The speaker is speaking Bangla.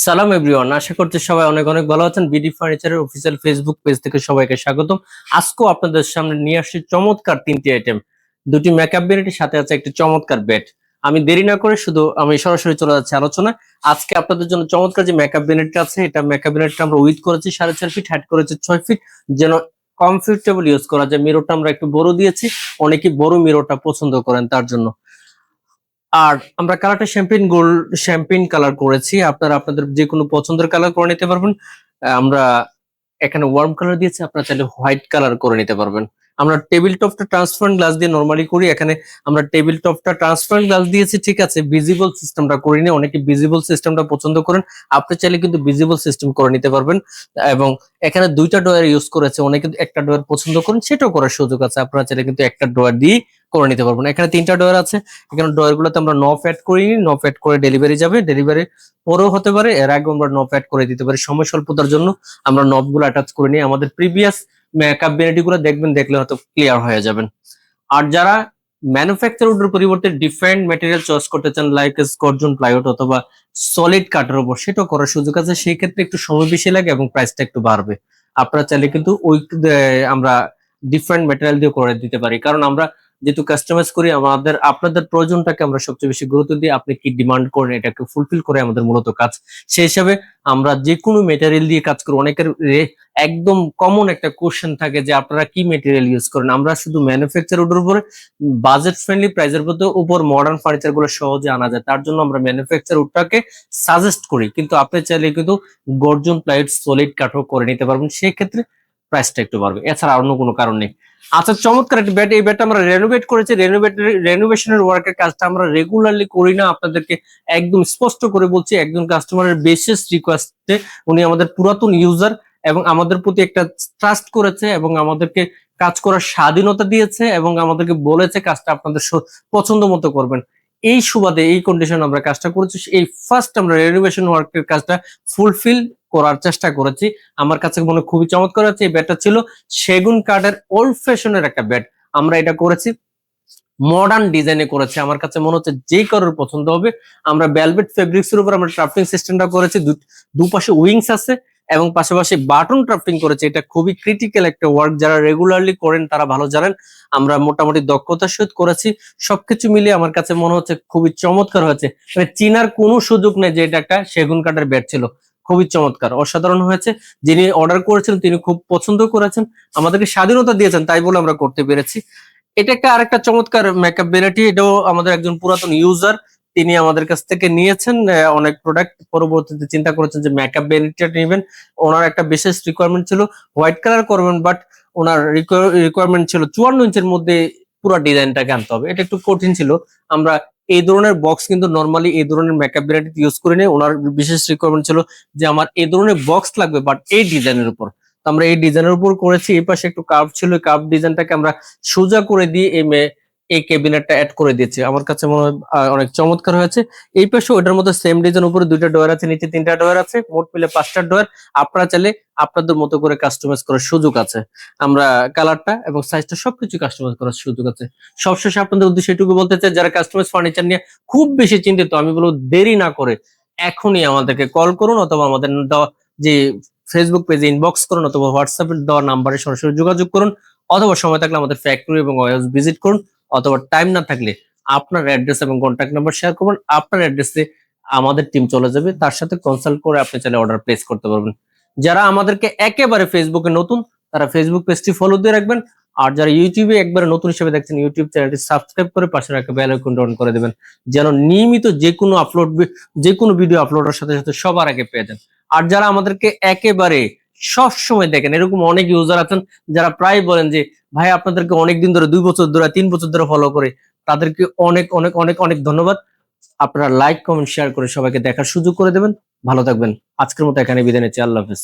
সালাম এভরিওয়ান, আশা করছি সবাই অনেক অনেক ভালো আছেন। বিডি ফার্নিচারের অফিসিয়াল ফেসবুক পেজ থেকে সবাইকে স্বাগতম। আজকেও আপনাদের সামনে নিয়ে আসছি চমৎকার তিনটি আইটেম। দুটি মেকআপ বেডের সাথে আছে একটি চমৎকার বেড। আমি দেরি না করে আমি সরাসরি চলে যাচ্ছি আলোচনা। আজকে আপনাদের জন্য চমৎকার যে মেকআপ বেডটা আছে, এটা মেকআপ বেডটা আমরা উইথ করেছি 4.5 ফিট, হাইট করেছি 6 ফিট, যেন কমফোর্টেবল ইউজ করা যায়। মিররটা আমরা একটু বড় দিয়েছি, অনেকেই বড় মিররটা পছন্দ করেন তার জন্য। আর আমরা কালারটা শ্যাম্পেন কালার করেছি, আপনারা আপনাদের যে কোনো পছন্দের কালার করে নিতে পারবেন। আমরা এখানে ওয়ার্ম কালার দিয়েছি, আপনারা চাইলে হোয়াইট কালার করে নিতে পারবেন। আমরা টেবিল টপটা ট্রান্সপারেন্ট গ্লাস দিয়ে নরমালি করি, এখানে আমরা টেবিল টপটা ট্রান্সপারেন্ট গ্লাস দিয়েছি, ঠিক আছে। ভিজিবল সিস্টেমটা করিনি, অনেকে ভিজিবল সিস্টেমটা পছন্দ করেন, আপনি চাইলে কিন্তু ভিজিবল সিস্টেম করে নিতে পারবেন। এবং এখানে দুইটা ডয়ার ইউজ করেছে, অনেকে একটা ডয়ার পছন্দ করেন, সেটাও করার সুযোগ আছে। আপনারা চাইলে কিন্তু একটা ডয়ার দিয়ে করে নিতে পারবেন। এখানে তিনটা ডয়ার আছে, এখানে ডয়ার গুলোতে আমরা নফ অ্যাড করিনি, নফ অ্যাড করে ডেলিভারি যাবে, ডেলিভারি পরেও হতে পারে, এর আগে আমরা নফ অ্যাড করে দিতে পারি। সময় স্বল্পতার জন্য আমরা নব গুলো অ্যাটাচ করে নিই। আমাদের প্রিভিয়াস মেকআপ ভ্যানিটি গুলো দেখবেন, দেখলে হয়তো ক্লিয়ার হয়ে যাবেন। আর যারা ম্যানুফ্যাকচার উডের পরিবর্তে ডিফারেন্ট ম্যাটেরিয়াল চয়েস করতে চান, লাইক স্কর্জন প্লাইউড অথবা সলিড কাঠের উপর, সেটাও করার সুযোগ আছে। সেই ক্ষেত্রে একটু সময় বেশি লাগে এবং প্রাইসটা একটু বাড়বে। আপনারা চাইলে কিন্তু আমরা ডিফারেন্ট ম্যাটেরিয়াল দিয়ে করে দিতে পারি, কারণ আমরা যেহেতু কাস্টমাইজ করি, আপনাদের প্রয়োজনটাকে আমরা সবচেয়ে বেশি গুরুত্ব দিই। আপনি কি ডিমান্ড করেন এটাকে ফুলফিল করে আমাদের মূলত কাজ। সেই হিসাবে আমরা যে কোনো মেটেরিয়াল দিয়ে কাজ করি। অনেকের একদম কমন একটা কোশ্চেন থাকে যে আপনারা কি মেটেরিয়াল ইউজ করেন। আমরা শুধু ম্যানুফ্যাকচার উডের উপরে বাজেট ফ্রেন্ডলি প্রাইসের উপর মডার্ন ফার্নিচার গুলো সহজে আনা যায়, তার জন্য আমরা ম্যানুফ্যাকচার উডটাকে সাজেস্ট করি। কিন্তু আপনি চাইলে কিন্তু গর্জন প্লাইউড সলিড কাঠও করে নিতে পারবেন, সেই ক্ষেত্রে প্রাইসটা একটু বাড়বে, এছাড়া অন্য কোনো কারণ নেই। আচ্ছা, চমৎকার একটা বেড। এই বেডটা আমরা রেনোভেট করেছি। রেনোভেশনের ওয়ার্কের কাজটা আমরা রেগুলারলি করি না, আপনাদেরকে একদম স্পষ্ট করে বলছি। একজন কাস্টমারের বেসিস রিকোয়েস্টে উনি আমাদের পুরাতন ইউজার এবং আমাদের প্রতি একটা ট্রাস্ট করেছে এবং আমাদেরকে কাজ করার স্বাধীনতা দিয়েছে এবং আমাদেরকে বলেছে কাজটা আপনাদের পছন্দ মতো করবেন। এই সুবাদে এই কন্ডিশন আমরা কাজটা করেছি। এই ফার্স্ট আমরা রেনোভেশন ওয়ার্কের কাজটা ফুলফিল করার চেষ্টা করেছি। আমার কাছে মনে খুবই চমৎকার হচ্ছে। এই বেডটা ছিল সেগুন কাঠের ওল্ড ফ্যাশনের একটা বেড। আমরা এটা করেছি মডার্ন ডিজাইনে করেছি, আমার কাছে মনে হচ্ছে যে কারোর পছন্দ হবে। আমরা ভেলভেট ফেব্রিক্স এর উপর আমরা ট্রাফটিং সিস্টেমটা করেছি, দুপাশে উইংস আছে এবং পাশাপাশি বাটন ট্রাফটিং করেছি। এটা খুবই ক্রিটিক্যাল একটা ওয়ার্ক, যারা রেগুলারলি করেন তারা ভালো জানেন। আমরা মোটামুটি দক্ষতার সহিত করেছি। সবকিছু মিলিয়ে আমার কাছে মনে হচ্ছে খুবই চমৎকার হয়েছে। মানে চিনার কোনো সুযোগ নেই যে এটা একটা সেগুন কাঠের বেড ছিল। খুবই চমৎকার, অসাধারণ হয়েছে। যিনি অর্ডার করেছেন তিনি খুব পছন্দ করেছেন, আমাদেরকে স্বাধীনতা দিয়েছেন, তাই বলে আমরা করতে পেরেছি। এটা একটা আরেকটা চমৎকার মেকআপ ভ্যানিটি। এটাও আমাদের একজন পুরাতন ইউজার, তিনি আমাদের কাছ থেকে নিয়েছেন অনেক প্রোডাক্ট। পরবর্তীতে চিন্তা করেছেন যে মেকআপ ভ্যানিটিটা নেবেন। ওনার একটা বিশেষ রিকোয়ারমেন্ট ছিল হোয়াইট কালার করবেন, বাট ওনার রিকোয়ারমেন্ট ছিল 54 ইঞ্চের মধ্যে পুরো ডিজাইনটাকে আনতে হবে। এটা একটু কঠিন ছিল। আমরা এই ধরনের বক্স কিন্তু নর্মালি এই ধরনের মেকআপ ভ্যানিটি ইউজ করি না। ওনার বিশেষ রিকোয়ারমেন্ট ছিল যে আমার এই ধরনের বক্স লাগবে, বাট এই ডিজাইনের উপর। আমরা এই ডিজাইনের উপর করেছি। এই পাশে একটু কার্ভ ছিল, কার্ভ ডিজাইনটাকে আমরা সোজা করে দিয়ে এই ক্যাবিনেটটা অ্যাড করে দিয়েছি। আমার কাছে মনে হয় অনেক চমৎকার হয়েছে। এই পাশে ওটার মধ্যে সেম ডিজাইন, উপরে দুইটা ডয়ার আছে, নিচে তিনটা ডয়ার আছে, মোট মিলে 5টা ডয়ার। আপনারা চাইলে আপনাদের মতো করে কাস্টমাইজ করার সুযোগ আছে। আমরা কালারটা এবং সাইজটা সবকিছু কাস্টমাইজ করার সুযোগ আছে। সবশেষে আপনাদের উদ্দেশ্যে এটুকু বলতে চাই, যারা কাস্টমাইজ ফার্নিচার নিয়ে খুব বেশি চিন্তিত, আমি বলবো দেরি না করে এখনই আমাদেরকে কল করুন অথবা আমাদের দেওয়া যে ফেসবুক পেজে ইনবক্স করুন অথবা হোয়াটসঅ্যাপে দেওয়া নাম্বারে সরাসরি যোগাযোগ করুন, অথবা সময় থাকলে আমাদের ফ্যাক্টরি এবং ওয়ারহাউস ভিজিট করুন, অথবা টাইম না থাকলে আপনার অ্যাড্রেস এবং কন্ট্যাক্ট নাম্বার শেয়ার করবেন। আপনার অ্যাড্রেসে আমাদের টিম চলে যাবে, তার সাথে কনসাল্ট করে আপনি চাইলে অর্ডার প্লেস করতে পারবেন। যারা আমাদেরকে একেবারে ফেসবুকে নতুন, তারা ফেসবুক পেজটি ফলো দিয়ে রাখবেন। আর যারা ইউটিউবে একবারে নতুন হিসেবে দেখছেন, ইউটিউব চ্যানেলটি সাবস্ক্রাইব করে পাশে রাখা বেল আইকনটি অন করে দেবেন, যেন নিয়মিত যে কোনো ভিডিও আপলোডের সাথে সাথে সবার আগে পেয়ে যান। আর যারা আমাদেরকে একেবারে সব সময় দেখেন, এরকম অনেক ইউজার আছেন যারা প্রায় বলেন যে ভাই আপনাদেরকে অনেকদিন ধরে, 2 বছর ধরে, 3 বছর ধরে ফলো করে, তাদেরকে অনেক অনেক অনেক অনেক ধন্যবাদ। আপনারা লাইক কমেন্ট শেয়ার করে সবাইকে দেখার সুযোগ করে দেবেন। ভালো থাকবেন। আজকের মতো এখানে বিদায় নিচ্ছি। আল্লাহ হাফেজ।